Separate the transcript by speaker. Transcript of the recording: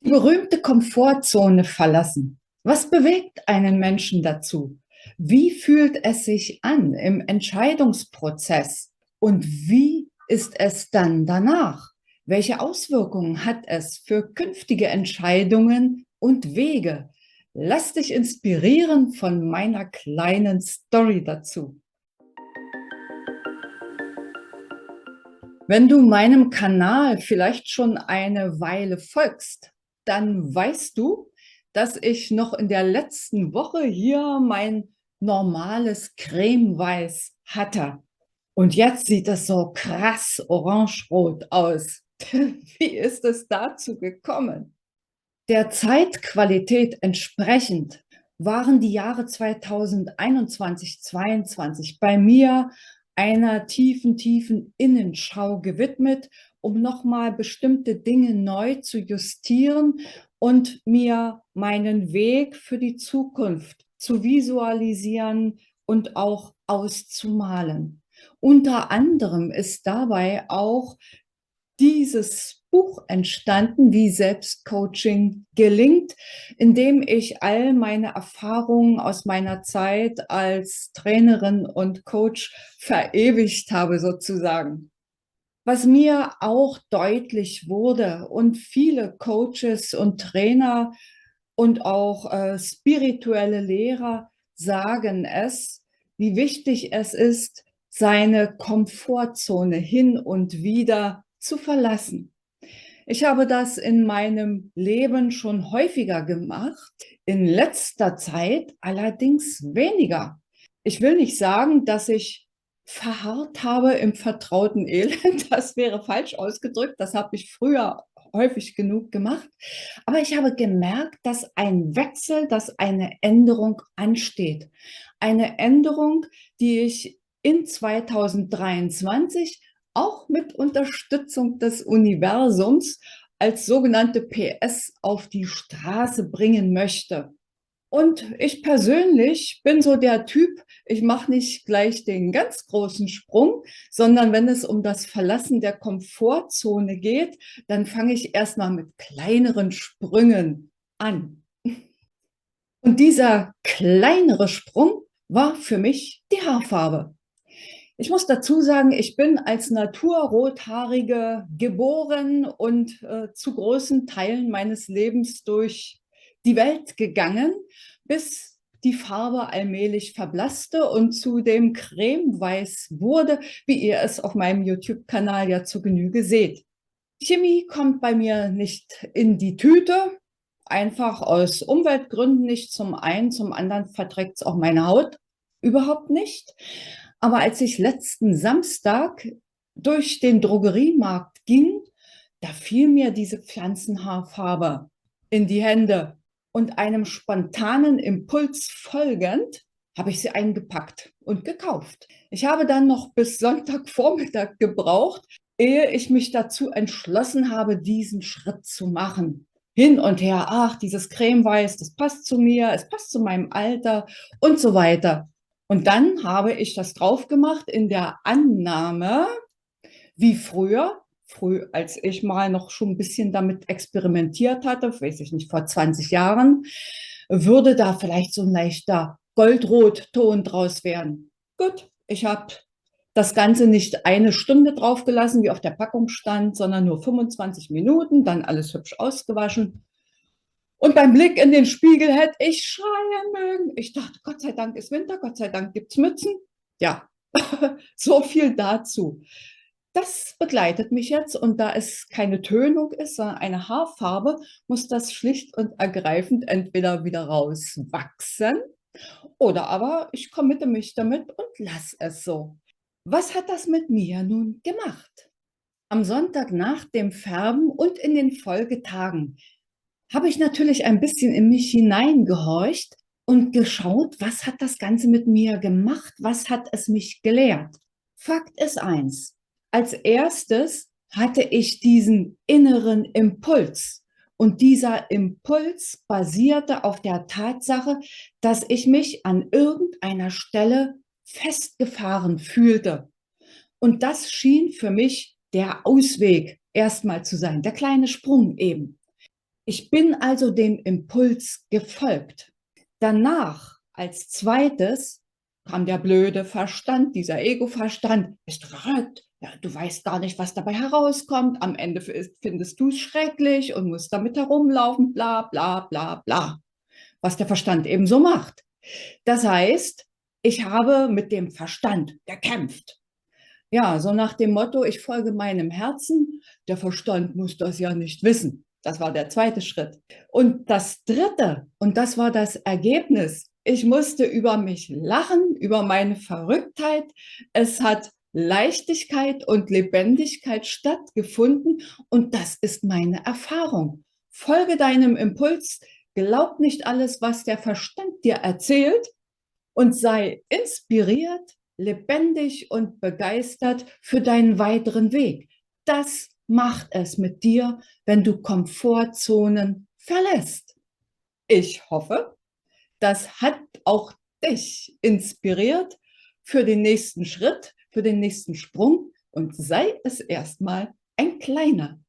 Speaker 1: Die berühmte Komfortzone verlassen. Was bewegt einen Menschen dazu? Wie fühlt es sich an im Entscheidungsprozess? Und wie ist es dann danach? Welche Auswirkungen hat es für künftige Entscheidungen und Wege? Lass dich inspirieren von meiner kleinen Story dazu. Wenn du meinem Kanal vielleicht schon eine Weile folgst, dann weißt du, dass ich noch in der letzten Woche hier mein normales Cremeweiß hatte. Und jetzt sieht es so krass orangerot aus. Wie ist es dazu gekommen? Der Zeitqualität entsprechend waren die Jahre 2021, 22 bei mir einer tiefen Innenschau gewidmet, um nochmal bestimmte Dinge neu zu justieren und mir meinen Weg für die Zukunft zu visualisieren und auch auszumalen. Unter anderem ist dabei auch dieses Buch entstanden, wie Selbstcoaching gelingt, in dem ich all meine Erfahrungen aus meiner Zeit als Trainerin und Coach verewigt habe sozusagen. Was mir auch deutlich wurde und viele Coaches und Trainer und auch spirituelle Lehrer sagen es, wie wichtig es ist, seine Komfortzone hin und wieder zu verlassen. Ich habe das in meinem Leben schon häufiger gemacht, in letzter Zeit allerdings weniger. Ich will nicht sagen, dass ich verharrt habe im vertrauten Elend. Das wäre falsch ausgedrückt. Das habe ich früher häufig genug gemacht. Aber ich habe gemerkt, dass ein Wechsel, dass eine Änderung ansteht. Eine Änderung, die ich in 2023 auch mit Unterstützung des Universums als sogenannte PS auf die Straße bringen möchte. Und ich persönlich bin so der Typ, ich mache nicht gleich den ganz großen Sprung, sondern wenn es um das Verlassen der Komfortzone geht, dann fange ich erstmal mit kleineren Sprüngen an. Und dieser kleinere Sprung war für mich die Haarfarbe. Ich muss dazu sagen, ich bin als Naturrothaarige geboren und zu großen Teilen meines Lebens durch die Welt gegangen, bis die Farbe allmählich verblasste und zu dem Cremeweiß wurde, wie ihr es auf meinem YouTube-Kanal ja zu Genüge seht. Chemie kommt bei mir nicht in die Tüte, einfach aus Umweltgründen nicht zum einen, zum anderen verträgt es auch meine Haut überhaupt nicht. Aber als ich letzten Samstag durch den Drogeriemarkt ging, da fiel mir diese Pflanzenhaarfarbe in die Hände und einem spontanen Impuls folgend habe ich sie eingepackt und gekauft. Ich habe dann noch bis Sonntagvormittag gebraucht, ehe ich mich dazu entschlossen habe, diesen Schritt zu machen. Hin und her, ach, dieses Cremeweiß, das passt zu mir, es passt zu meinem Alter und so weiter. Und dann habe ich das drauf gemacht in der Annahme, wie früh, als ich mal noch schon ein bisschen damit experimentiert hatte, weiß ich nicht, vor 20 Jahren, würde da vielleicht so ein leichter Goldrotton draus werden. Gut, ich habe das Ganze nicht eine Stunde drauf gelassen, wie auf der Packung stand, sondern nur 25 Minuten, dann alles hübsch ausgewaschen. Und beim Blick in den Spiegel hätte ich schreien mögen. Ich dachte, Gott sei Dank ist Winter, Gott sei Dank gibt es Mützen. Ja, so viel dazu. Das begleitet mich jetzt und da es keine Tönung ist, sondern eine Haarfarbe, muss das schlicht und ergreifend entweder wieder rauswachsen oder aber ich committe mich damit und lasse es so. Was hat das mit mir nun gemacht? Am Sonntag nach dem Färben und in den Folgetagen habe ich natürlich ein bisschen in mich hineingehorcht und geschaut, was hat das Ganze mit mir gemacht? Was hat es mich gelehrt? Fakt ist eins. Als erstes hatte ich diesen inneren Impuls. Und dieser Impuls basierte auf der Tatsache, dass ich mich an irgendeiner Stelle festgefahren fühlte. Und das schien für mich der Ausweg erstmal zu sein, der kleine Sprung eben. Ich bin also dem Impuls gefolgt. Danach, als zweites, kam der blöde Verstand, dieser Ego-Verstand. Bist du verrückt? Ja, du weißt gar nicht, was dabei herauskommt. Am Ende findest du es schrecklich und musst damit herumlaufen, bla bla bla bla. Was der Verstand eben so macht. Das heißt, ich habe mit dem Verstand gekämpft. Ja, so nach dem Motto, ich folge meinem Herzen, der Verstand muss das ja nicht wissen. Das war der zweite Schritt. Und das dritte, und das war das Ergebnis, ich musste über mich lachen, über meine Verrücktheit. Es hat Leichtigkeit und Lebendigkeit stattgefunden und das ist meine Erfahrung. Folge deinem Impuls, glaub nicht alles, was der Verstand dir erzählt, und sei inspiriert, lebendig und begeistert für deinen weiteren Weg. Das macht es mit dir, wenn du Komfortzonen verlässt. Ich hoffe, das hat auch dich inspiriert für den nächsten Schritt, für den nächsten Sprung und sei es erstmal ein kleiner.